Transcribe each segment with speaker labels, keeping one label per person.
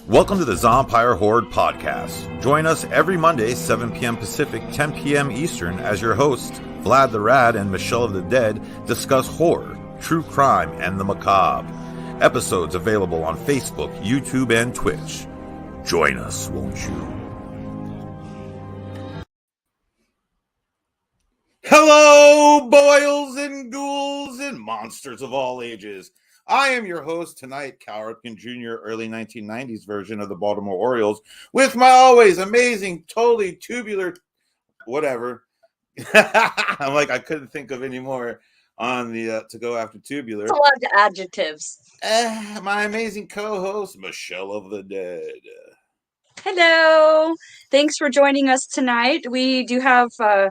Speaker 1: Welcome to the Zompire Horde podcast. Join us every Monday, 7 p.m. Pacific, 10 p.m. Eastern, as your hosts, Vlad the Rad and Michelle of the Dead, discuss horror, true crime, and the macabre. Episodes available on Facebook, YouTube, and Twitch. Join us, won't you? Hello, boils and ghouls and monsters of all ages. I am your host tonight, Cal Ripken Jr., early 1990s version of the Baltimore Orioles, with my always amazing, totally tubular, whatever. I'm like, I couldn't think of any more on the to go after tubular.
Speaker 2: It's a lot of adjectives.
Speaker 1: My amazing co-host, Michelle of the Dead.
Speaker 2: Hello. Thanks for joining us tonight. We do have a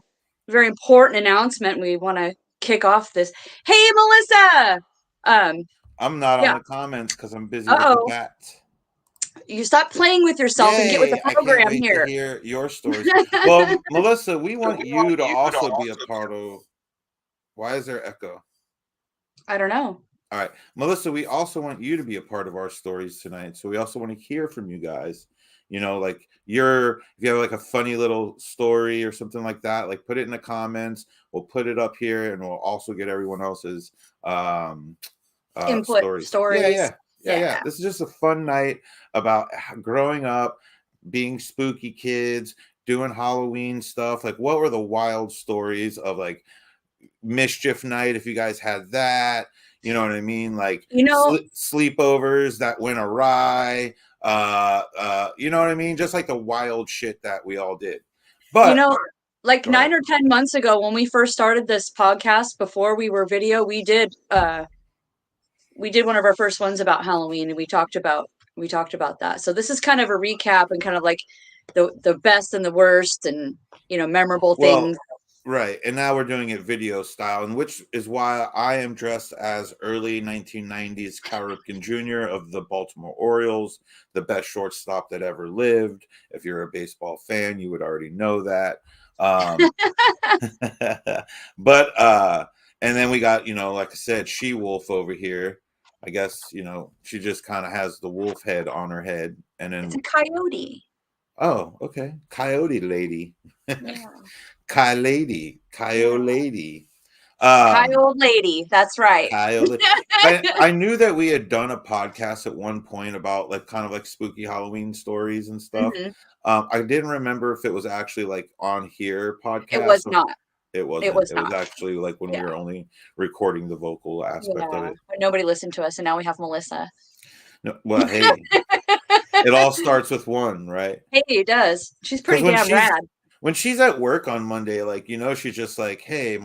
Speaker 2: very important announcement. We want to kick off this. Hey, Melissa.
Speaker 1: I'm not on the comments because I'm busy with the cat.
Speaker 2: You stop playing with yourself and get with the program.
Speaker 1: I can't wait to hear your stories. Well, Melissa, we want you to also be a part of. Why is there echo?
Speaker 2: I don't know.
Speaker 1: All right, Melissa, we also want you to be a part of our stories tonight. So we also want to hear from you guys. You know, like if you have like a funny little story or something like that, like put it in the comments. We'll put it up here, and we'll also get everyone else's
Speaker 2: input stories.
Speaker 1: Yeah. This is just a fun night about growing up, being spooky kids, doing Halloween stuff. Like, what were the wild stories of like mischief night? If you guys had that, you know what I mean? Like, sleepovers that went awry. You know what I mean? Just like the wild shit that we all did. But
Speaker 2: like 9 or 10 months ago when we first started this podcast, before we were video, we did one of our first ones about Halloween, and we talked about that. So this is kind of a recap and kind of like the best and the worst and memorable things.
Speaker 1: Right. And now we're doing it video style, and which is why I am dressed as early 1990s Cal Ripken Jr. of the Baltimore Orioles, the best shortstop that ever lived. If you're a baseball fan, you would already know that. But and then we got, like I said, She-Wolf over here. I guess, she just kind of has the wolf head on her head. And then
Speaker 2: it's a coyote.
Speaker 1: Oh, okay. Coyote lady.
Speaker 2: Yeah.
Speaker 1: Coyote.
Speaker 2: Coyote lady. That's right.
Speaker 1: I knew that we had done a podcast at one point about like kind of like spooky Halloween stories and stuff. Mm-hmm. I didn't remember if it was actually like on here podcast.
Speaker 2: It was not.
Speaker 1: It wasn't. It was actually like when we were only recording the vocal aspect of it.
Speaker 2: But nobody listened to us, and now we have Melissa.
Speaker 1: No, well, hey, it all starts with one, right?
Speaker 2: Hey, it does. She's pretty damn rad.
Speaker 1: When she's at work on Monday, like, she's just like, hey,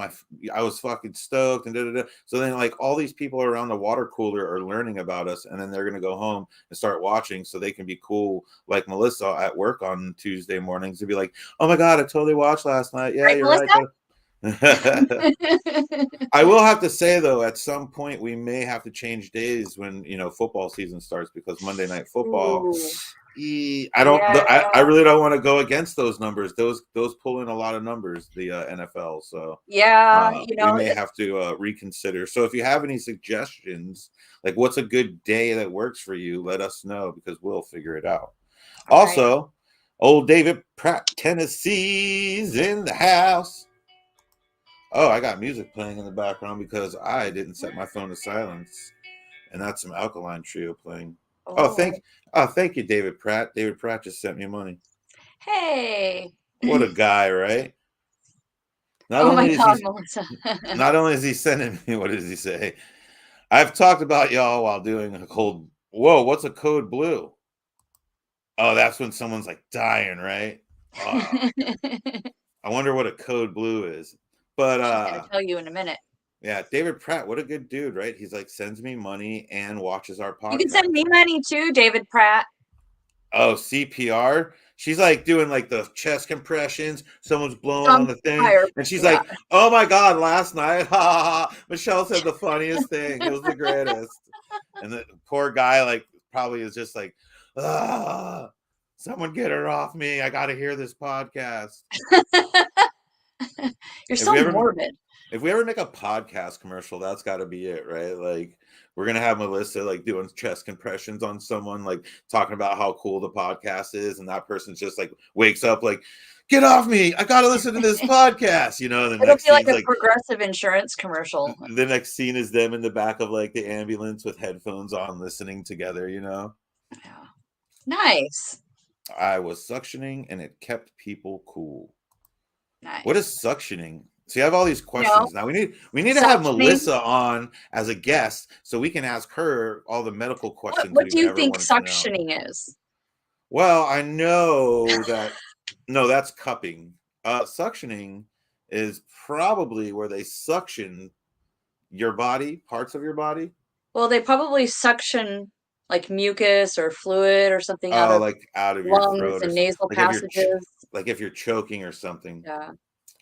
Speaker 1: I was fucking stoked and da-da-da. So then like all these people around the water cooler are learning about us, and then they're going to go home and start watching so they can be cool like Melissa at work on Tuesday mornings to be like, oh my God, I totally watched last night. Yeah, you're
Speaker 2: Melissa?
Speaker 1: right. I will have to say though, at some point we may have to change days when football season starts, because Monday Night Football. I really don't want to go against those numbers. Those pull in a lot of numbers, the NFL. So we may have to reconsider. So if you have any suggestions, like what's a good day that works for you, let us know, because we'll figure it out. Also, old David Pratt, Tennessee's in the house. Oh, I got music playing in the background because I didn't set my phone to silence, and that's some Alkaline Trio playing. Oh, thank you, David Pratt. David Pratt just sent me money.
Speaker 2: Hey,
Speaker 1: what a guy, right?
Speaker 2: Not only Melissa.
Speaker 1: Not only is he sending me, what does he say? I've talked about y'all while doing a cold. Whoa, what's a code blue? Oh, that's when someone's like dying, right? I wonder what a code blue is. But
Speaker 2: I'm gonna tell you in a minute.
Speaker 1: Yeah, David Pratt, what a good dude, right? He's like sends me money and watches our podcast.
Speaker 2: You can send me money too, David Pratt.
Speaker 1: Oh, CPR. She's like doing like the chest compressions. Someone's blowing on the thing, and she's like, "Oh my God, last night, Michelle said the funniest thing. It was the greatest." And the poor guy, like, probably is just like, someone get her off me. I got to hear this podcast.
Speaker 2: You're so morbid.
Speaker 1: If we ever make a podcast commercial, that's got to be it, right? Like we're gonna have Melissa like doing chest compressions on someone, like talking about how cool the podcast is, and that person's just like wakes up like, "Get off me! I gotta listen to this podcast." You know, the
Speaker 2: It'll
Speaker 1: next
Speaker 2: be like
Speaker 1: scene's
Speaker 2: a
Speaker 1: like
Speaker 2: Progressive insurance commercial.
Speaker 1: the next scene is them in the back of like the ambulance with headphones on, listening together. You know,
Speaker 2: Yeah. Nice.
Speaker 1: I was suctioning, and it kept people cool.
Speaker 2: Nice.
Speaker 1: What is suctioning? So you have all these questions. Now we need to have
Speaker 2: Suctioning.
Speaker 1: Melissa on as a guest so we can ask her all the medical questions.
Speaker 2: What do you
Speaker 1: ever
Speaker 2: think
Speaker 1: wanted to know.
Speaker 2: suctioning is?
Speaker 1: Well, I know that no, that's cupping. Suctioning is probably where they suction your body, parts of your body.
Speaker 2: Well, they probably suction like mucus or fluid or something out of
Speaker 1: your
Speaker 2: lungs
Speaker 1: throat
Speaker 2: and
Speaker 1: or
Speaker 2: nasal
Speaker 1: like
Speaker 2: passages.
Speaker 1: if you're choking or something.
Speaker 2: Yeah.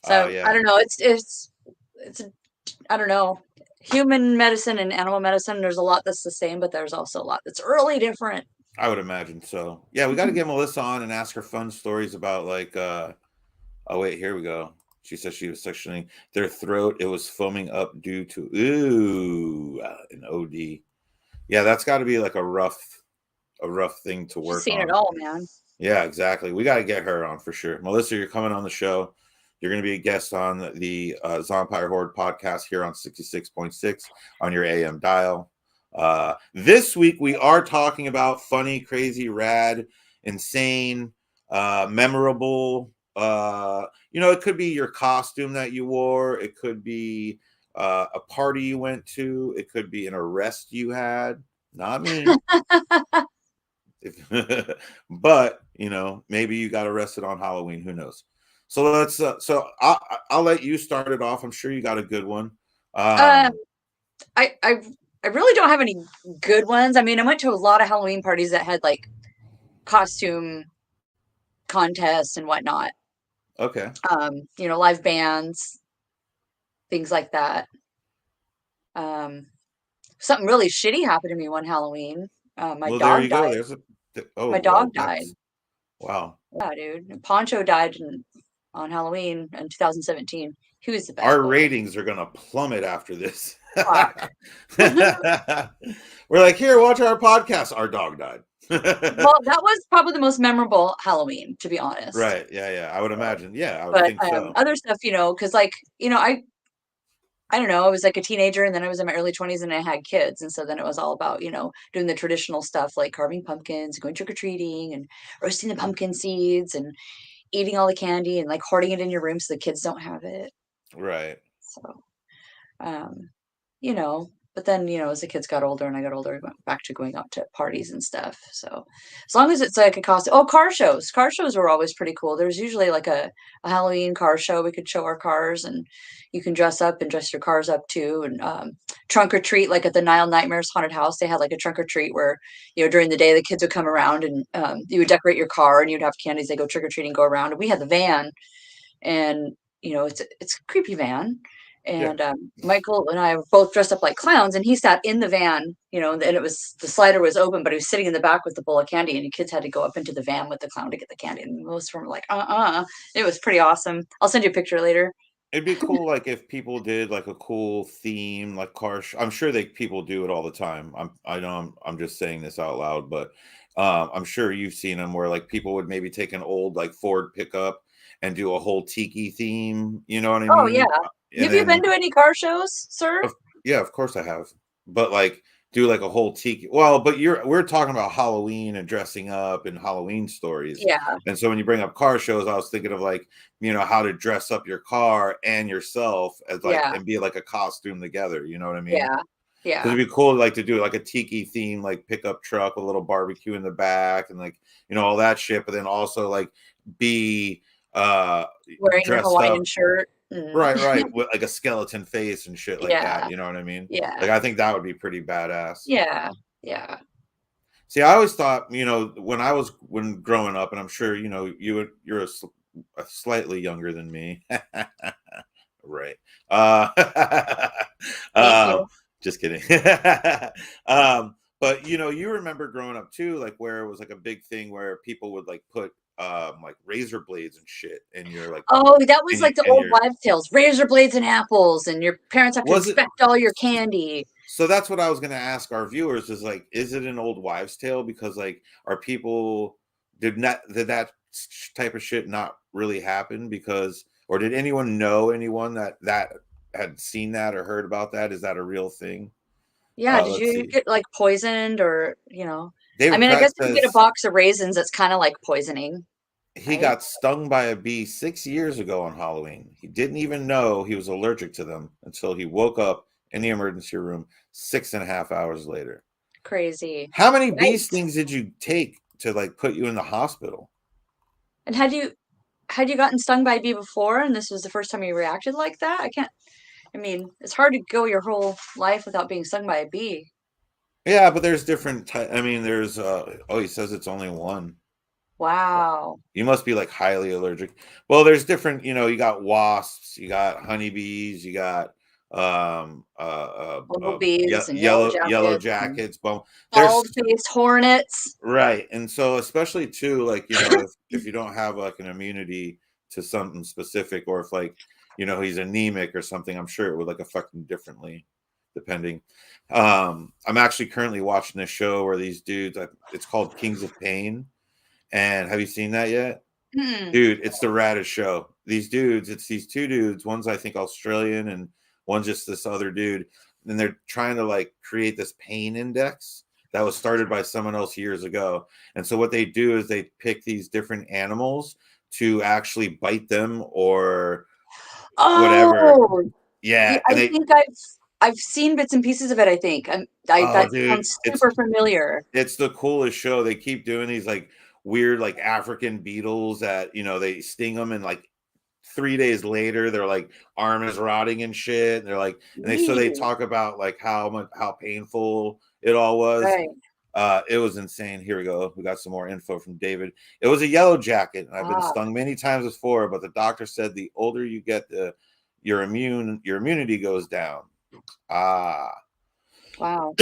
Speaker 2: So
Speaker 1: yeah.
Speaker 2: I don't know. It's I don't know. Human medicine and animal medicine, there's a lot that's the same, but there's also a lot that's really different.
Speaker 1: I would imagine so. Yeah, we got to get Melissa on and ask her fun stories about like oh wait, here we go. She said she was suctioning their throat. It was foaming up due to an OD. Yeah, that's got to be like a rough thing to work on.
Speaker 2: Seen it all, man.
Speaker 1: Yeah, exactly. We got to get her on for sure. Melissa, you're coming on the show. You're going to be a guest on the Zompire Horde podcast here on 66.6 on your AM dial. This week, we are talking about funny, crazy, rad, insane, memorable. It could be your costume that you wore. It could be a party you went to. It could be an arrest you had. Not me. But, maybe you got arrested on Halloween. Who knows? So let's. I'll let you start it off. I'm sure you got a good one.
Speaker 2: I really don't have any good ones. I mean, I went to a lot of Halloween parties that had like costume contests and whatnot.
Speaker 1: Okay.
Speaker 2: Live bands, things like that. Something really shitty happened to me one Halloween. My dog died. My dog died.
Speaker 1: Wow.
Speaker 2: Yeah, dude. Poncho died on Halloween in 2017. He was the best.
Speaker 1: Our ratings are gonna plummet after this. We're like, here, watch our podcast. Our dog died.
Speaker 2: Well, that was probably the most memorable Halloween, to be honest.
Speaker 1: Right. Yeah. I would imagine. Yeah, I would think so.
Speaker 2: Other stuff, because I don't know, I was like a teenager and then I was in my early 20s and I had kids. And so then it was all about, doing the traditional stuff like carving pumpkins, going trick-or-treating and roasting the pumpkin seeds and eating all the candy and like hoarding it in your room so the kids don't have it.
Speaker 1: Right.
Speaker 2: So, but then, as the kids got older and I got older, I went back to going out to parties and stuff. So as long as it's like a costume. Oh, car shows. Car shows were always pretty cool. There's usually like a Halloween car show. We could show our cars and you can dress up and dress your cars up too. And trunk or treat, like at the Nile Nightmares Haunted House, they had like a trunk or treat where, during the day the kids would come around and you would decorate your car and you'd have candies. They go trick or treating, go around. And we had the van and, it's a creepy van. And Michael and I were both dressed up like clowns, and he sat in the van, and it was the slider was open, but he was sitting in the back with the bowl of candy, and the kids had to go up into the van with the clown to get the candy. And most of them were like, It was pretty awesome. I'll send you a picture later.
Speaker 1: It'd be cool, like if people did like a cool theme, like car. I'm sure people do it all the time. I'm just saying this out loud, but I'm sure you've seen them where like people would maybe take an old like Ford pickup and do a whole tiki theme. You know what I mean?
Speaker 2: Oh yeah. Have you been to any car shows, sir?
Speaker 1: Yeah, of course I have. But like do like a whole tiki. Well, but we're talking about Halloween and dressing up and Halloween stories.
Speaker 2: Yeah.
Speaker 1: And so when you bring up car shows, I was thinking of like, how to dress up your car and yourself as like and be like a costume together. You know what I mean?
Speaker 2: Yeah. Yeah.
Speaker 1: It'd be cool like to do like a tiki theme, like pickup truck, a little barbecue in the back and like, all that shit. But then also like be
Speaker 2: wearing your Hawaiian shirt.
Speaker 1: Right. With like a skeleton face and shit like that. You know what I mean?
Speaker 2: Yeah.
Speaker 1: Like I think that would be pretty badass.
Speaker 2: Yeah.
Speaker 1: See, I always thought, when growing up, and I'm sure, you're a slightly younger than me. Right. Just kidding. But you remember growing up too, like where it was like a big thing where people would like put like razor blades and shit, and you're like,
Speaker 2: oh, that was like the
Speaker 1: and
Speaker 2: old
Speaker 1: you're
Speaker 2: wives' tales, razor blades and apples, and your parents have to
Speaker 1: was it?
Speaker 2: inspect all your candy.
Speaker 1: So that's what I was going to ask our viewers is like, is it an old wives' tale? Because like, are people did that type of shit not really happen? Because or did anyone know anyone that had seen that or heard about that? Is that a real thing?
Speaker 2: Yeah, did
Speaker 1: Let's
Speaker 2: you
Speaker 1: see.
Speaker 2: get like poisoned or, you know? I
Speaker 1: David
Speaker 2: mean, I
Speaker 1: Pratt
Speaker 2: guess if you get a
Speaker 1: says
Speaker 2: box of raisins, that's kind of like poisoning,
Speaker 1: he
Speaker 2: right?
Speaker 1: got stung by a bee 6 years ago on Halloween. He didn't even know he was allergic to them until he woke up in the emergency room 6.5 hours later.
Speaker 2: Crazy.
Speaker 1: How many bee
Speaker 2: Yikes.
Speaker 1: stings did you take to like put you in the hospital?
Speaker 2: And had you gotten stung by a bee before and this was the first time you reacted like that? I mean, it's hard to go your whole life without being stung by a bee.
Speaker 1: Yeah, but there's different I mean, there's he says it's only one.
Speaker 2: Wow.
Speaker 1: You must be like highly allergic. Well, there's different, you got wasps, you got honeybees, you got
Speaker 2: Bumblebees and yellow
Speaker 1: yellow
Speaker 2: jackets and
Speaker 1: jackets, there's
Speaker 2: bald-faced hornets.
Speaker 1: right. And so especially too, like, if you don't have like an immunity to something specific, or if like, he's anemic or something, I'm sure it would like affect him differently, depending. I'm actually currently watching this show where these dudes, it's called Kings of Pain. And have you seen that yet?
Speaker 2: Mm.
Speaker 1: Dude, it's the raddest show. These dudes, it's these two dudes. One's I think Australian, and one's just this other dude. And they're trying to like create this pain index that was started by someone else years ago. And so what they do is they pick these different animals to actually bite them or whatever.
Speaker 2: Oh, yeah,
Speaker 1: Yeah,
Speaker 2: I
Speaker 1: and
Speaker 2: think I've seen bits and pieces of it, I think.
Speaker 1: oh,
Speaker 2: That
Speaker 1: dude,
Speaker 2: sounds super familiar.
Speaker 1: it's the coolest show. They keep doing these like weird like African beetles that they sting them, and like 3 days later their like arm is rotting and shit. And they're like, they
Speaker 2: Eee,
Speaker 1: talk about like how painful it all was.
Speaker 2: right.
Speaker 1: It was insane. Here we go. We got some more info from David. It was a yellow jacket, and I've been
Speaker 2: Ah,
Speaker 1: stung many times before, but the doctor said the older you get, your immunity goes down. Ah,
Speaker 2: wow.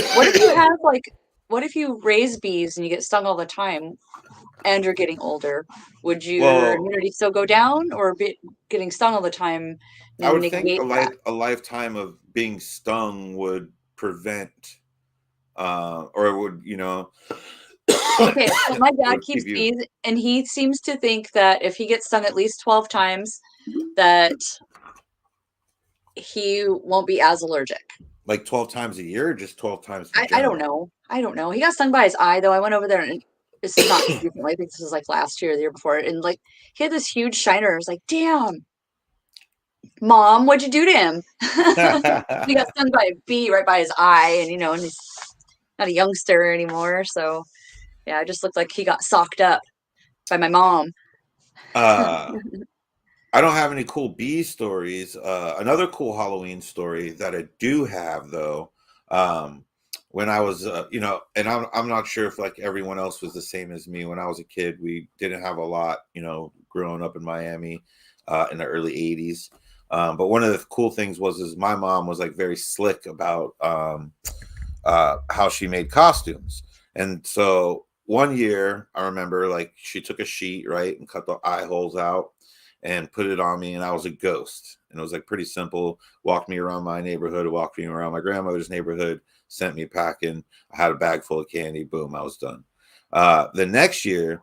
Speaker 2: What if you raise bees and you get stung all the time and you're getting older? Would your
Speaker 1: well,
Speaker 2: immunity still go down or getting stung all the time
Speaker 1: I would think
Speaker 2: negate that?
Speaker 1: a lifetime of being stung would prevent, or it would,
Speaker 2: Okay, so my
Speaker 1: it
Speaker 2: dad
Speaker 1: would
Speaker 2: keeps
Speaker 1: keep you
Speaker 2: bees, and he seems to think that if he gets stung at least 12 times, that he won't be as allergic.
Speaker 1: like 12 times a year, or just 12 times in
Speaker 2: I don't
Speaker 1: general.
Speaker 2: know. I don't know. He got stung by his eye though. I went over there and this is not recently. I think this was like last year, or the year before, and like he had this huge shiner. I was like, damn, mom, what'd you do to him? He got stung by a bee right by his eye, and and he's not a youngster anymore. So yeah, it just looked like he got socked up by my mom.
Speaker 1: uh I don't have any cool bee stories. Another cool Halloween story that I do have, though, when I was, and I'm not sure if like everyone else was the same as me. When I was a kid, we didn't have a lot, growing up in Miami in the early '80s. But one of the cool things is my mom was like very slick about how she made costumes, and so one year I remember like she took a sheet, right, and cut the eye holes out and put it on me, and I was a ghost. And it was like pretty simple. Walked me around my neighborhood, walked me around my grandmother's neighborhood, sent me packing. I had a bag full of candy. Boom, I was done. The next year,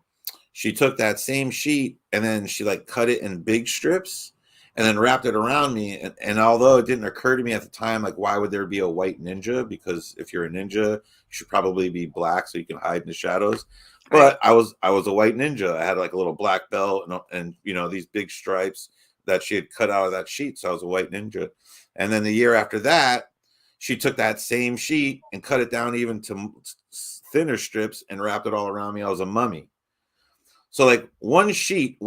Speaker 1: she took that same sheet and then she like cut it in big strips and then wrapped it around me. And although it didn't occur to me at the time, like, why would there be a white ninja? Because if you're a ninja, you should probably be black so you can hide in the shadows.
Speaker 2: Right.
Speaker 1: But I was a white ninja. I had like a little black belt and these big stripes that she had cut out of that sheet. So I was a white ninja. And then the year after that, she took that same sheet and cut it down even to thinner strips and wrapped it all around me. I was a mummy. So like one sheet,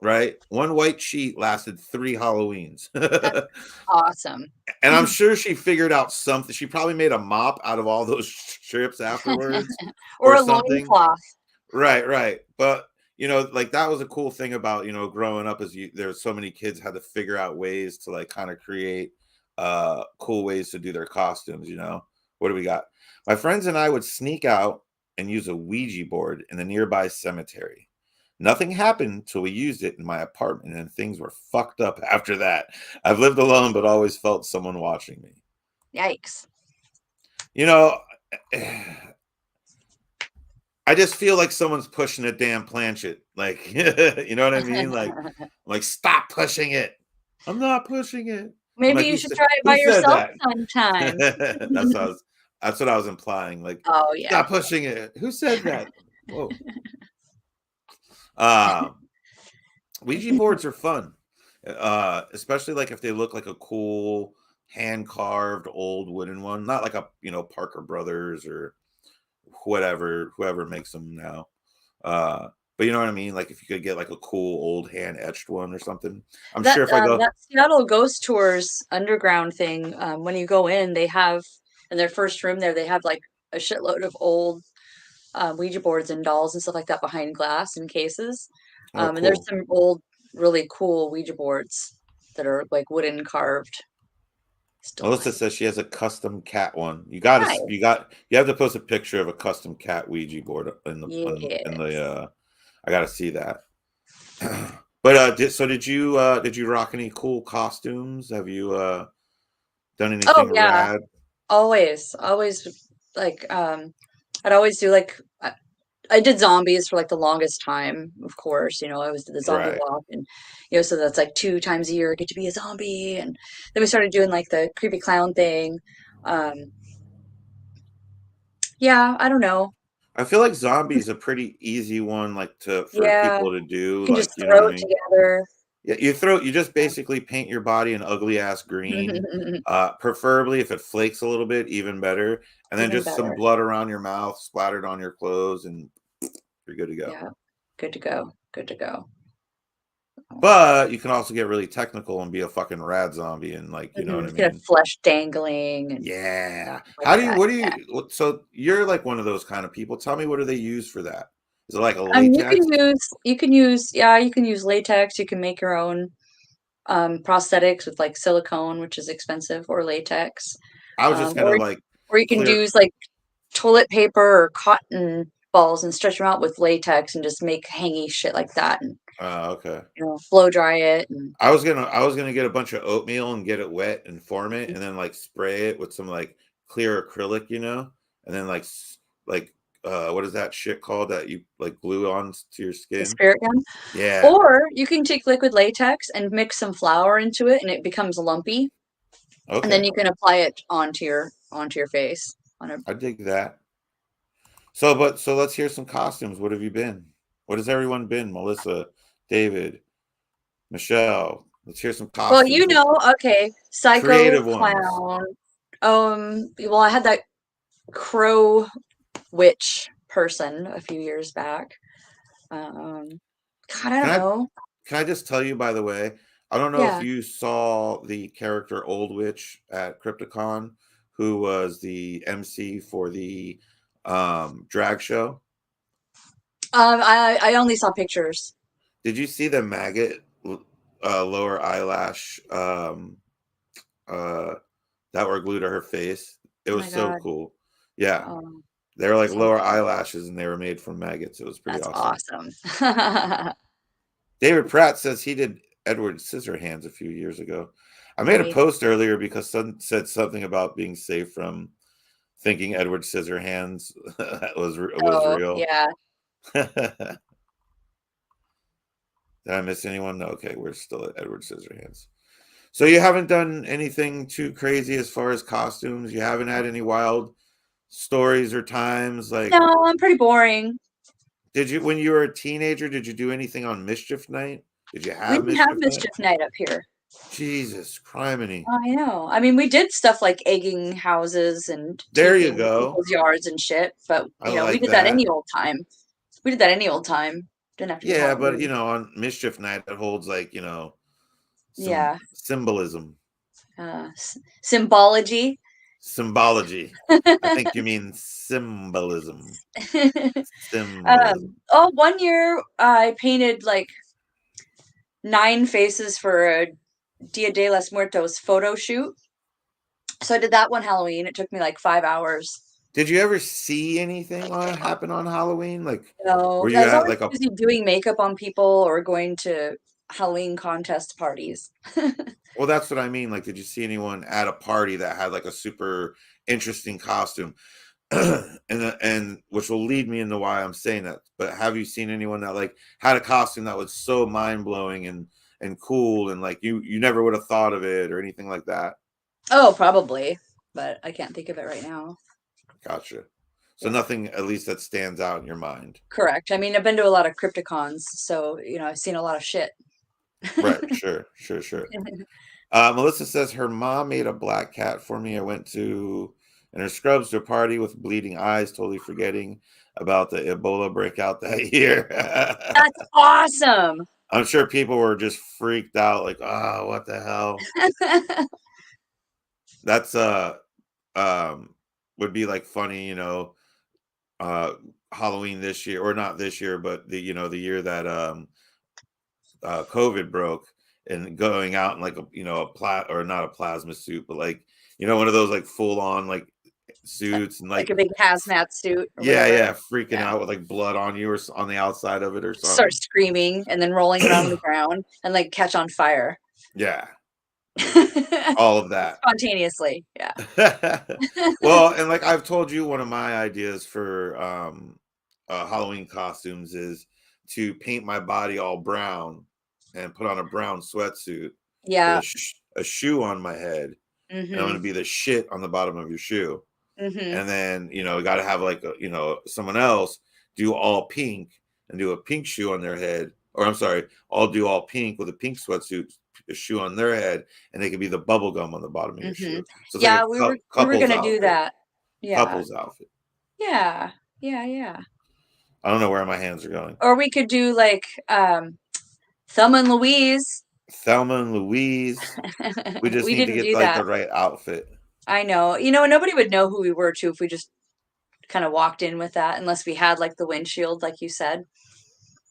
Speaker 1: right? One white sheet lasted 3 Halloweens.
Speaker 2: That's awesome.
Speaker 1: And I'm sure she figured out something. She probably made a mop out of all those strips afterwards
Speaker 2: Or
Speaker 1: or
Speaker 2: a
Speaker 1: something.
Speaker 2: loincloth.
Speaker 1: Right. But like that was a cool thing about, growing up is there's so many kids had to figure out ways to like kind of create cool ways to do their costumes. What do we got? My friends and I would sneak out and use a Ouija board in the nearby cemetery. Nothing happened till we used it in my apartment, and things were fucked up after that. I've lived alone, but always felt someone watching me.
Speaker 2: Yikes.
Speaker 1: You know, I just feel like someone's pushing a damn planchette. Like, you know what I mean? Like, stop pushing it. I'm not pushing it. I'm
Speaker 2: Maybe
Speaker 1: like,
Speaker 2: you should try it
Speaker 1: who
Speaker 2: by
Speaker 1: said
Speaker 2: yourself
Speaker 1: that?
Speaker 2: sometime.
Speaker 1: That's what I was implying. Like,
Speaker 2: Oh yeah.
Speaker 1: stop pushing it. Who said that? Whoa. Um, Ouija boards are fun, especially like if they look like a cool hand carved old wooden one, not like a Parker Brothers or whoever makes them now. Uh, but you know what I mean? Like if you could get like a cool old hand etched one or something. I'm
Speaker 2: That
Speaker 1: sure if I go,
Speaker 2: that Seattle Ghost Tours underground thing, when you go in, they have in their first room there, they have like a shitload of old Ouija boards and dolls and stuff like that behind glass in cases.
Speaker 1: oh
Speaker 2: And there's
Speaker 1: cool.
Speaker 2: some old, really cool Ouija boards that are like wooden carved. Still
Speaker 1: Melissa
Speaker 2: nice.
Speaker 1: says she has a custom cat one.
Speaker 2: Nice.
Speaker 1: You have to post a picture of a custom cat Ouija board in
Speaker 2: Yes.
Speaker 1: the I gotta see that. But did you rock any cool costumes? Have you done
Speaker 2: Oh
Speaker 1: anything
Speaker 2: yeah,
Speaker 1: rad?
Speaker 2: always like I'd always do like I did zombies for like the longest time, of course. I always did the zombie
Speaker 1: Right.
Speaker 2: walk, and so that's like 2 times a year I get to be a zombie, and then we started doing like the creepy clown thing. Um, yeah, I don't know.
Speaker 1: I feel like zombie is a pretty easy one, like for
Speaker 2: Yeah,
Speaker 1: people to do.
Speaker 2: you can just
Speaker 1: Like, you know what
Speaker 2: throw
Speaker 1: I
Speaker 2: it
Speaker 1: mean?
Speaker 2: together.
Speaker 1: Yeah, you just basically paint your body an ugly ass green. Preferably if it flakes a little bit, even better. And then
Speaker 2: Even
Speaker 1: just some
Speaker 2: better.
Speaker 1: blood around your mouth, splattered on your clothes, and you're good to go.
Speaker 2: Yeah, good to go. Good to go.
Speaker 1: But you can also get really technical and be a fucking rad zombie and like, you know what I
Speaker 2: Get a
Speaker 1: mean?
Speaker 2: flesh dangling and
Speaker 1: Yeah.
Speaker 2: like that. Yeah.
Speaker 1: So you're like one of those kind of people. Tell me, what do they use for that? Is it like a
Speaker 2: You can
Speaker 1: latex?
Speaker 2: use latex. You can make your own prosthetics with like silicone, which is expensive, or latex.
Speaker 1: I was
Speaker 2: Um,
Speaker 1: just gonna
Speaker 2: or
Speaker 1: like
Speaker 2: or you can
Speaker 1: clear.
Speaker 2: use like toilet paper or cotton balls and stretch them out with latex and just make hangy shit like that, and
Speaker 1: Okay.
Speaker 2: blow dry it. And
Speaker 1: I was gonna get a bunch of oatmeal and get it wet and form it, and then like spray it with some like clear acrylic, and then like what is that shit called that you like glue on to your
Speaker 2: the
Speaker 1: skin?
Speaker 2: spirit gun.
Speaker 1: Yeah.
Speaker 2: Or you can take liquid latex and mix some flour into it, and it becomes lumpy, and then
Speaker 1: Okay.
Speaker 2: you can apply it onto your face. On a
Speaker 1: I dig that. So let's hear some costumes. What have you been? What has everyone been? Melissa, David, Michelle. Let's hear some
Speaker 2: Well,
Speaker 1: costumes.
Speaker 2: okay, psycho
Speaker 1: Creative ones.
Speaker 2: clown. Well, I had that crow witch person a few years back. Um, God, I
Speaker 1: Can
Speaker 2: don't
Speaker 1: I
Speaker 2: know.
Speaker 1: can I just tell you, by the way, I don't know if
Speaker 2: Yeah.
Speaker 1: you saw the character Old Witch at Crypticon, who was the MC for the drag show.
Speaker 2: I only saw pictures.
Speaker 1: Did you see the maggot lower eyelash uh, that were glued to her face? It
Speaker 2: Oh
Speaker 1: was
Speaker 2: my
Speaker 1: so
Speaker 2: God.
Speaker 1: cool. Yeah,
Speaker 2: Um,
Speaker 1: they were like
Speaker 2: sounds
Speaker 1: lower
Speaker 2: cool.
Speaker 1: eyelashes, and they were made from maggots. It was pretty
Speaker 2: That's
Speaker 1: awesome.
Speaker 2: awesome.
Speaker 1: David Pratt says he did Edward Scissorhands a few years ago. I made a
Speaker 2: Nice.
Speaker 1: post earlier because someone said something about being safe from thinking Edward Scissorhands was
Speaker 2: Oh,
Speaker 1: real.
Speaker 2: yeah.
Speaker 1: Did I miss anyone? No, okay, we're still at Edward Scissorhands. So you haven't done anything too crazy as far as costumes? You haven't had any wild stories or times? Like,
Speaker 2: No, I'm pretty boring.
Speaker 1: did you, when you were a teenager, did you do anything on Mischief Night? Did you
Speaker 2: We
Speaker 1: have
Speaker 2: didn't have
Speaker 1: Mischief Night?
Speaker 2: mischief night up here.
Speaker 1: Jesus, criminy.
Speaker 2: I know. I mean, we did stuff like egging houses and
Speaker 1: There you
Speaker 2: taking
Speaker 1: go.
Speaker 2: people's yards and shit, but
Speaker 1: I
Speaker 2: we
Speaker 1: like
Speaker 2: did that
Speaker 1: that.
Speaker 2: any old time. We did that any old time. Didn't have to be
Speaker 1: Yeah, but
Speaker 2: Halloween.
Speaker 1: on Mischief Night, it holds like, some
Speaker 2: Yeah.
Speaker 1: symbolism,
Speaker 2: Symbology.
Speaker 1: symbology. I think you mean symbolism. Symbolism.
Speaker 2: One year I painted like 9 faces for a Dia de los Muertos photo shoot. So I did that one Halloween. It took me like 5 hours.
Speaker 1: Did you ever see anything happen on Halloween? Like,
Speaker 2: No,
Speaker 1: were you
Speaker 2: I was
Speaker 1: at
Speaker 2: always
Speaker 1: like a?
Speaker 2: busy doing makeup on people or going to Halloween contest parties.
Speaker 1: Well, that's what I mean. Like, did you see anyone at a party that had like a super interesting costume? And which will lead me into why I'm saying that. But have you seen anyone that like had a costume that was so mind blowing and cool and like you never would have thought of it or anything like that?
Speaker 2: Oh, probably, but I can't think of it right now.
Speaker 1: Gotcha. So
Speaker 2: Yeah,
Speaker 1: nothing at least that stands out in your mind.
Speaker 2: correct. I mean, I've been to a lot of Crypticons, so I've seen a lot of shit.
Speaker 1: Right. Sure. Melissa says her mom made a black cat for me. I went to and her scrubs to a party with bleeding eyes, totally forgetting about the Ebola breakout that year.
Speaker 2: That's awesome.
Speaker 1: I'm sure people were just freaked out, like, oh, what the hell? That's um would be like funny, uh Halloween this year, or not this year, but the year that COVID broke, and going out in like a or not a plasma suit, but like one of those like full on like suits and
Speaker 2: Like
Speaker 1: like
Speaker 2: a big hazmat suit or whatever.
Speaker 1: yeah, freaking
Speaker 2: Yeah.
Speaker 1: out with like blood on you or on the outside of it or
Speaker 2: Start
Speaker 1: something.
Speaker 2: screaming and then rolling around on the ground and like catch on fire.
Speaker 1: Yeah, all of that.
Speaker 2: Spontaneously. Yeah.
Speaker 1: Well, and like I've told you, one of my ideas for Halloween costumes is to paint my body all brown and put on a brown sweatsuit with
Speaker 2: Yeah.
Speaker 1: a shoe on my head, and I'm
Speaker 2: Mhm.
Speaker 1: gonna be the shit on the bottom of your shoe.
Speaker 2: Mhm.
Speaker 1: And then got to have like someone else do all pink and do a pink shoe on their head, or I'm sorry, I'll do all pink with a pink sweatsuit, a shoe on their head, and they could be the bubble gum on the bottom of your
Speaker 2: Mhm.
Speaker 1: shoe. So it's like
Speaker 2: Yeah,
Speaker 1: a
Speaker 2: we were
Speaker 1: couple's
Speaker 2: gonna do
Speaker 1: outfit.
Speaker 2: that. Yeah.
Speaker 1: Couple's outfit.
Speaker 2: Yeah. Yeah.
Speaker 1: I don't know where my hands are going.
Speaker 2: Or we could do like Thelma and Louise.
Speaker 1: Thelma and Louise. We just
Speaker 2: We
Speaker 1: need to
Speaker 2: didn't
Speaker 1: get
Speaker 2: do
Speaker 1: like the
Speaker 2: that.
Speaker 1: right outfit.
Speaker 2: I know. Nobody would know who we were too if we just kind of walked in with that unless we had like the windshield like you said.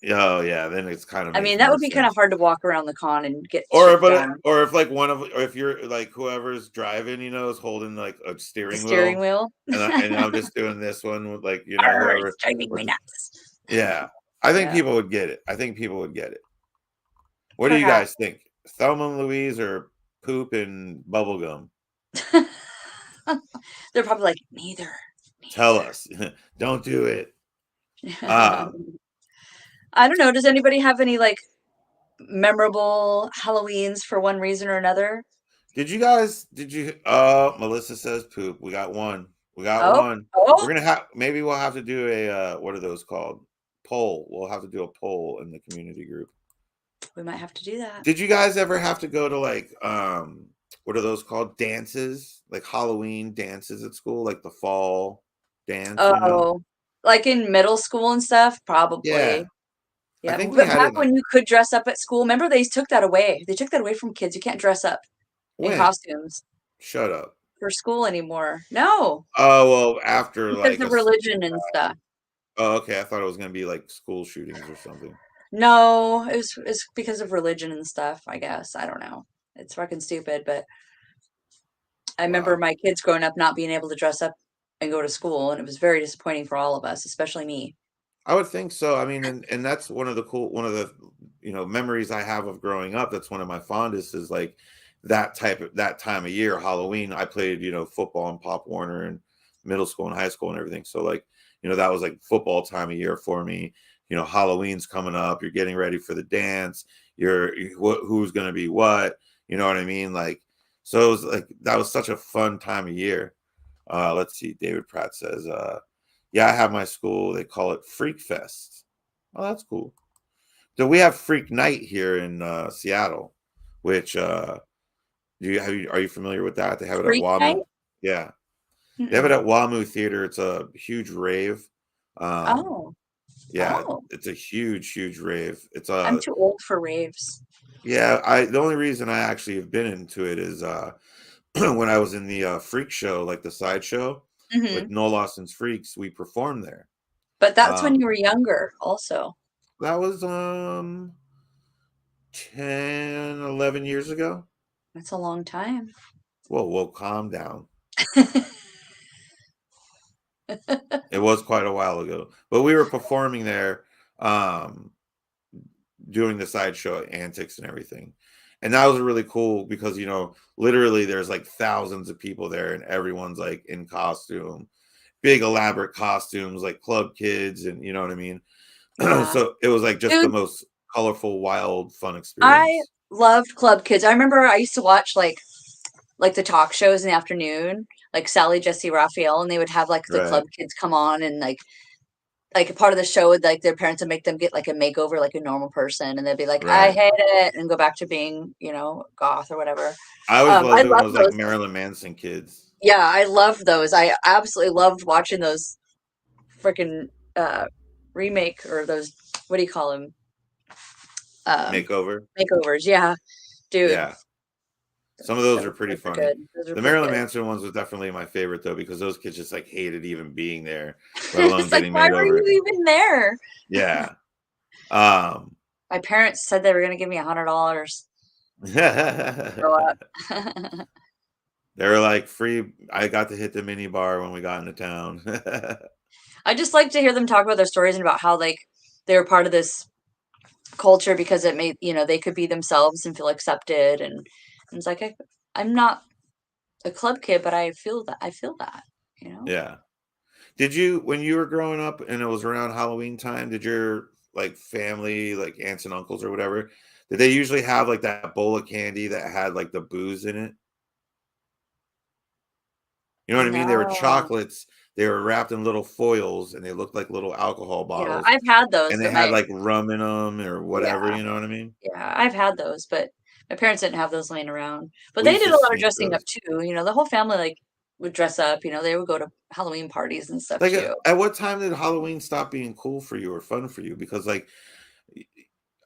Speaker 1: Oh yeah, then it's kind of
Speaker 2: I
Speaker 1: makes
Speaker 2: mean, that
Speaker 1: more
Speaker 2: would be kind of
Speaker 1: sense.
Speaker 2: hard to walk around the con and get
Speaker 1: Or
Speaker 2: shit
Speaker 1: but
Speaker 2: done.
Speaker 1: or if like or if you're like whoever's driving, is holding like a
Speaker 2: The
Speaker 1: steering
Speaker 2: steering
Speaker 1: wheel,
Speaker 2: wheel.
Speaker 1: and I'm just doing this one with like
Speaker 2: Arr,
Speaker 1: whoever
Speaker 2: it's driving me
Speaker 1: with
Speaker 2: nuts.
Speaker 1: yeah. I think
Speaker 2: Yeah,
Speaker 1: people would get it. I think people would get it. What do you
Speaker 2: perhaps.
Speaker 1: guys think? Thelma and Louise or poop and bubblegum?
Speaker 2: They're probably like, neither.
Speaker 1: Tell us. Don't do it.
Speaker 2: Neither.
Speaker 1: Um
Speaker 2: I don't know. Does anybody have any like memorable Halloweens for one reason or another?
Speaker 1: did you Melissa says poop. We got one. We got
Speaker 2: Oh,
Speaker 1: one.
Speaker 2: oh,
Speaker 1: We're gonna have maybe we'll have to do a what are those called? Poll. We'll have to do a poll in the community group.
Speaker 2: we might have to do that.
Speaker 1: Did you guys ever have to go to like what are those called? Dances? Like Halloween dances at school, like the fall dance?
Speaker 2: Oh, like in middle school and stuff?
Speaker 1: Yeah.
Speaker 2: Probably.
Speaker 1: I
Speaker 2: Yeah,
Speaker 1: think we
Speaker 2: but
Speaker 1: had
Speaker 2: back
Speaker 1: it
Speaker 2: when you could dress up at school, remember they took that away. They took that away from kids. You can't dress up in
Speaker 1: when?
Speaker 2: costumes
Speaker 1: Shut up.
Speaker 2: for school anymore. No,
Speaker 1: Oh well, after
Speaker 2: because
Speaker 1: like a
Speaker 2: of religion and stuff.
Speaker 1: oh okay, I thought it was gonna be like school shootings or something.
Speaker 2: No, it's because of religion and stuff, I guess. I don't know. It's fucking stupid, but I remember
Speaker 1: Wow.
Speaker 2: my kids growing up not being able to dress up and go to school, and it was very disappointing for all of us, especially me.
Speaker 1: I would think so. I mean, and that's one of the memories I have of growing up. That's one of my fondest is like that time of year, Halloween. I played football in Pop Warner in middle school and high school and everything. So like that was like football time of year for me. Halloween's coming up. You're getting ready for the dance. Who's going to be what? You know what I mean? Like so it was like that was such a fun time of year. Let's see. David Pratt says. Yeah, I have my school. They call it Freak Fest. Oh, that's cool. So we have Freak Night here in Seattle, which are you familiar with that? They have it at
Speaker 2: Freak night?
Speaker 1: WAMU. Yeah, they have it
Speaker 2: Mm-mm.
Speaker 1: at WAMU Theater. It's a huge rave. Um,
Speaker 2: Oh,
Speaker 1: yeah,
Speaker 2: oh.
Speaker 1: it's a huge rave. It's
Speaker 2: I'm too old for raves.
Speaker 1: yeah. The only reason I actually have been into it is when I was in the freak show, like the sideshow
Speaker 2: Hmm.
Speaker 1: with No Lawson's Freaks. We performed there.
Speaker 2: But that's when
Speaker 1: Um,
Speaker 2: you were younger, also.
Speaker 1: that was 10, 11 years ago.
Speaker 2: That's a long time.
Speaker 1: Whoa, calm down. It was quite a while ago, but we were performing there, um, doing the sideshow antics and everything. And that was really cool because, literally there's like thousands of people there and everyone's like in costume, big elaborate costumes, like club kids. And you know what I mean?
Speaker 2: Yeah.
Speaker 1: So it was like just the
Speaker 2: Dude,
Speaker 1: most colorful, wild, fun
Speaker 2: I
Speaker 1: experience.
Speaker 2: loved Club Kids. I remember I used to watch like the talk shows in the afternoon, like Sally Jesse Raphael, and they would have like the
Speaker 1: Right.
Speaker 2: club kids come on and like a part of the show would like their parents would make them get like a makeover like a normal person and they'd be like, I
Speaker 1: Right.
Speaker 2: hate it and go back to being, goth or whatever.
Speaker 1: I always
Speaker 2: I
Speaker 1: loved it when it
Speaker 2: love
Speaker 1: was like
Speaker 2: those.
Speaker 1: Marilyn Manson kids.
Speaker 2: Yeah, I love those. I absolutely loved watching those freaking uh remake or those what do you call them? Um
Speaker 1: Makeover.
Speaker 2: Makeovers. Yeah, dude.
Speaker 1: Yeah. Some of those
Speaker 2: Those,
Speaker 1: are pretty
Speaker 2: those were
Speaker 1: funny.
Speaker 2: good. Those were
Speaker 1: The
Speaker 2: pretty
Speaker 1: Marilyn
Speaker 2: good.
Speaker 1: Manson ones was definitely my favorite though, because those kids just like hated even being there, let alone
Speaker 2: It's like,
Speaker 1: getting
Speaker 2: why
Speaker 1: made
Speaker 2: were
Speaker 1: over.
Speaker 2: you even there?
Speaker 1: Yeah. Um
Speaker 2: My parents said they were gonna give me $100 to grow
Speaker 1: they
Speaker 2: up.
Speaker 1: were like free. I got to hit the mini bar when we got into town.
Speaker 2: I just like to hear them talk about their stories and about how like they were part of this culture because it made they could be themselves and feel accepted and it's like I'm not a club kid but I feel that.
Speaker 1: Yeah. Did you, when you were growing up and it was around Halloween time, did your like family, like aunts and uncles or whatever, did they usually have like that bowl of candy that had like the booze in it? You know what I mean? They were
Speaker 2: No.
Speaker 1: chocolates. They were wrapped in little foils and they looked like little alcohol
Speaker 2: Yeah,
Speaker 1: bottles.
Speaker 2: I've had those
Speaker 1: And they
Speaker 2: but
Speaker 1: had
Speaker 2: my
Speaker 1: like rum in them or whatever,
Speaker 2: yeah
Speaker 1: you know what I mean?
Speaker 2: yeah I've had those but my parents didn't have those laying around but
Speaker 1: We
Speaker 2: they
Speaker 1: used
Speaker 2: did
Speaker 1: to
Speaker 2: a lot of
Speaker 1: sneak
Speaker 2: dressing up
Speaker 1: those.
Speaker 2: too. The whole family like would dress up. They would go to Halloween parties and stuff
Speaker 1: Like,
Speaker 2: too.
Speaker 1: at what time did Halloween stop being cool for you or fun for you? Because like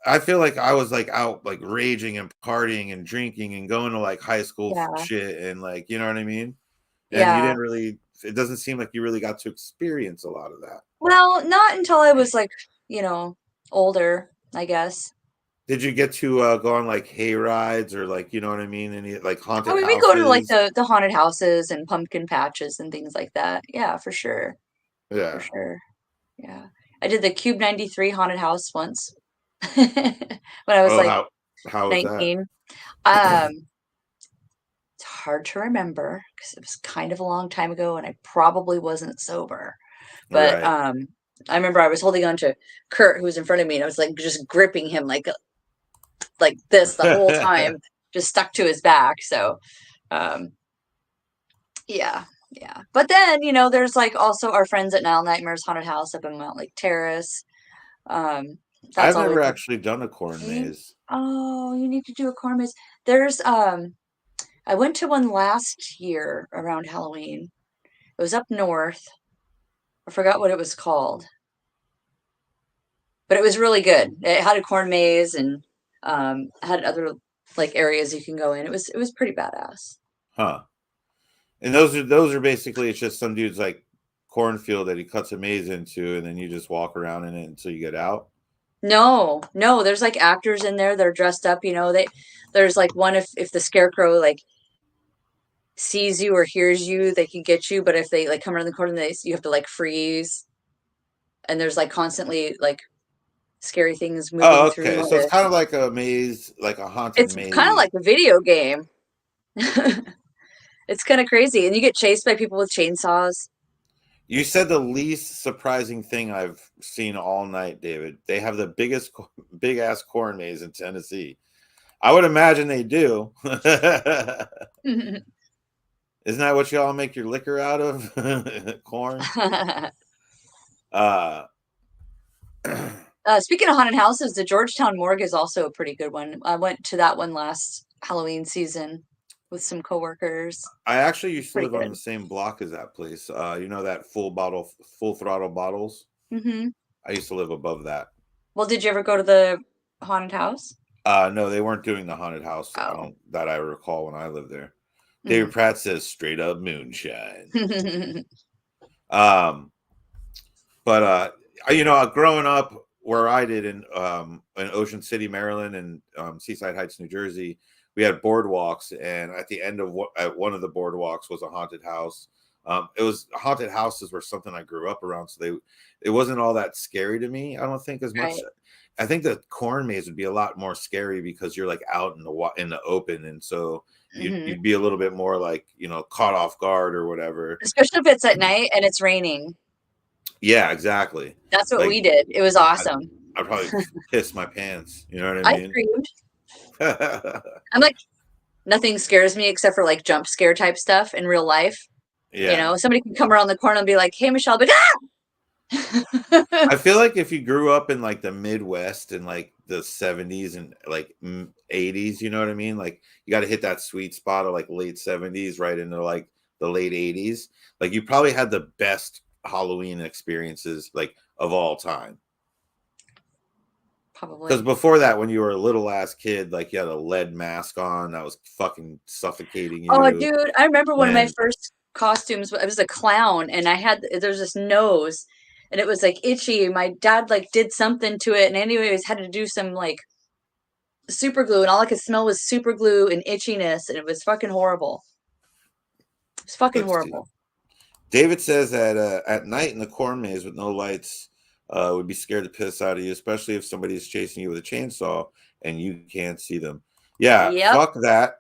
Speaker 1: I feel like I was like out like raging and partying and drinking and going to like high school
Speaker 2: Yeah.
Speaker 1: shit and like, you know what I mean? And you
Speaker 2: Yeah.
Speaker 1: didn't really, it doesn't seem like you really got to experience a lot of that.
Speaker 2: Well, not until I was like, you know, older, I guess.
Speaker 1: Did you get to go on like hay rides or like, you know what I mean? Any like
Speaker 2: I
Speaker 1: haunted
Speaker 2: mean, we go to like
Speaker 1: houses?
Speaker 2: the haunted houses and pumpkin patches and things like that. Yeah, for sure. For
Speaker 1: Yeah.
Speaker 2: sure. Yeah. I did the Cube 93 haunted house once when I was
Speaker 1: Oh,
Speaker 2: like
Speaker 1: how was that?
Speaker 2: 19. Um, it's hard to remember because it was kind of a long time ago and I probably wasn't sober. But
Speaker 1: Right.
Speaker 2: I remember I was holding on to Kurt who was in front of me and I was like just gripping him like this the whole time, just stuck to his back. So um yeah, yeah. But then, there's like also our friends at Nile Nightmares Haunted House up in Mount Lake Terrace. Um, that's
Speaker 1: I've
Speaker 2: always
Speaker 1: never
Speaker 2: a
Speaker 1: actually done a corn
Speaker 2: thing.
Speaker 1: maze.
Speaker 2: Oh, you need to do a corn maze. There's I went to one last year around Halloween. It was up north. I forgot what it was called, but it was really good. It had a corn maze and had other like areas you can go in. It was pretty badass.
Speaker 1: Huh. And those are basically, it's just some dude's like cornfield that he cuts a maze into and then you just walk around in it until you get out.
Speaker 2: No, no, there's like actors in there. They're dressed up. There's like one if the scarecrow like sees you or hears you, they can get you. But if they like come around the corner, you have to like freeze. And there's like constantly like scary things moving
Speaker 1: Oh,
Speaker 2: through
Speaker 1: okay. So it's
Speaker 2: the.
Speaker 1: kind of like a maze, like a haunted
Speaker 2: It's kind of
Speaker 1: maze.
Speaker 2: like a video game. It's kind of crazy, and you get chased by people with chainsaws.
Speaker 1: You said the least surprising thing I've seen all night, David. They have the big ass corn maze in Tennessee. I would imagine they do. Isn't that what y'all make your liquor out of? Corn? Uh,
Speaker 2: Speaking of haunted houses, the Georgetown Morgue is also a pretty good one. I went to that one last Halloween season with some coworkers.
Speaker 1: I actually used to
Speaker 2: Pretty
Speaker 1: live on
Speaker 2: good.
Speaker 1: the same block as that place. You know that full throttle bottles?
Speaker 2: Hmm.
Speaker 1: I used to live above that.
Speaker 2: Well, did you ever go to the haunted house?
Speaker 1: No, they weren't doing the haunted house. I
Speaker 2: Oh.
Speaker 1: don't that I recall when I lived there. David
Speaker 2: Mm.
Speaker 1: Pratt says straight up moonshine. Um, but growing up where I did in Ocean City, Maryland, and Seaside Heights, New Jersey, we had boardwalks, and at the end of at one of the boardwalks was a haunted house. It was haunted houses were something I grew up around, so it wasn't all that scary to me. I don't think as much.
Speaker 2: Right.
Speaker 1: I think the corn maze would be a lot more scary because you're like out in the open, and so you'd be a little bit more like, you know, caught off guard or whatever.
Speaker 2: Especially if it's at night and it's raining.
Speaker 1: Yeah, exactly.
Speaker 2: That's what we did. It was awesome.
Speaker 1: I'd probably piss my pants. You know what I mean?
Speaker 2: I screamed. I'm like, nothing scares me except for like jump scare type stuff in real life.
Speaker 1: Yeah.
Speaker 2: You know, somebody can come around the corner and be like, "Hey, Michelle," but
Speaker 1: I feel like if you grew up in like the Midwest in like the 70s and like 80s, you know what I mean? Like you got to hit that sweet spot of like late 70s right into like the late 80s. Like you probably had the best Halloween experiences like of all time.
Speaker 2: Probably.
Speaker 1: Because before that, when you were a little ass kid, like you had a lead mask on that was fucking suffocating you.
Speaker 2: Oh, dude, I remember one of my first costumes. It was a clown, and there's this nose, and it was like itchy. My dad like did something to it, and anyways had to do some like super glue, and all I could smell was super glue and itchiness, and it was fucking horrible. It's fucking horrible.
Speaker 1: David says that at night in the corn maze with no lights would be scared to piss out of you, especially if somebody is chasing you with a chainsaw and you can't see them. Yeah, fuck that.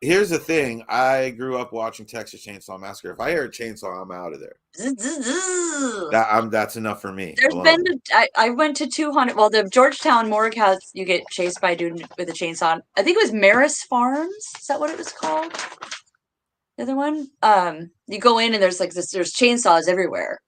Speaker 1: Here's the thing. I grew up watching Texas Chainsaw Massacre. If I hear a chainsaw, I'm out of there. That's enough for me.
Speaker 2: I went to 200. Well, the Georgetown morgue has you get chased by a dude with a chainsaw. I think it was Maris Farms. Is that what it was called? The other one. You go in and there's chainsaws everywhere.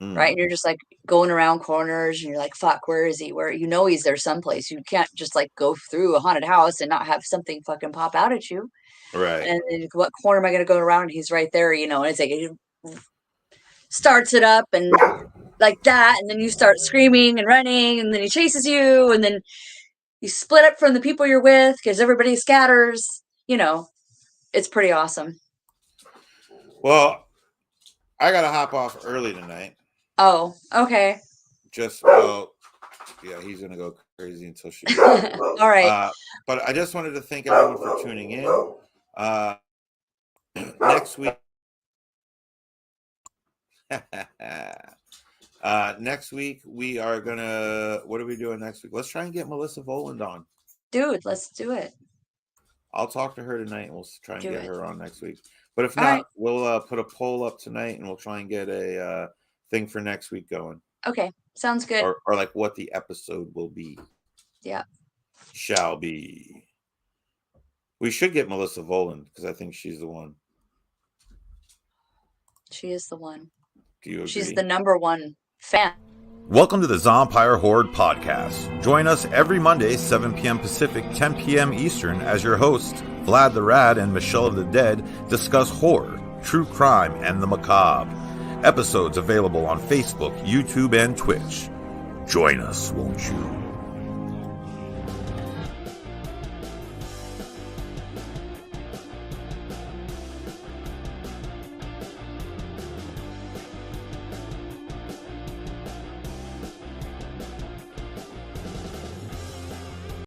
Speaker 2: Right, and you're just like going around corners, and you're like, "Fuck, where is he?" Where you know he's there someplace. You can't just like go through a haunted house and not have something fucking pop out at you.
Speaker 1: Right.
Speaker 2: And then what corner am I gonna go around? And he's right there, you know. And it's like it starts it up and like that, and then you start screaming and running, and then he chases you, and then you split up from the people you're with because everybody scatters. You know, it's pretty awesome.
Speaker 1: Well, I gotta hop off early tonight.
Speaker 2: Oh, okay.
Speaker 1: Yeah, he's gonna go crazy until she.
Speaker 2: All right.
Speaker 1: But I just wanted to thank everyone for tuning in. Next week. Next week we are gonna. What are we doing next week? Let's try and get Melissa Voland on.
Speaker 2: Dude, let's do it.
Speaker 1: I'll talk to her tonight, and we'll try and get her on next week. But if not, we'll put a poll up tonight, and we'll try and get a thing for next week going.
Speaker 2: Okay, sounds good.
Speaker 1: Or like what the episode will be.
Speaker 2: Yeah.
Speaker 1: Shall be. We should get Melissa Voland because I think she's the one.
Speaker 2: She is the one.
Speaker 1: Do you agree?
Speaker 2: She's the number one fan.
Speaker 3: Welcome to the Zompire Horde podcast. Join us every Monday, 7 p.m. Pacific, 10 p.m. Eastern, as your hosts, Vlad the Rad and Michelle of the Dead, discuss horror, true crime, and the macabre. Episodes available on Facebook, YouTube, and Twitch. Join us, won't you?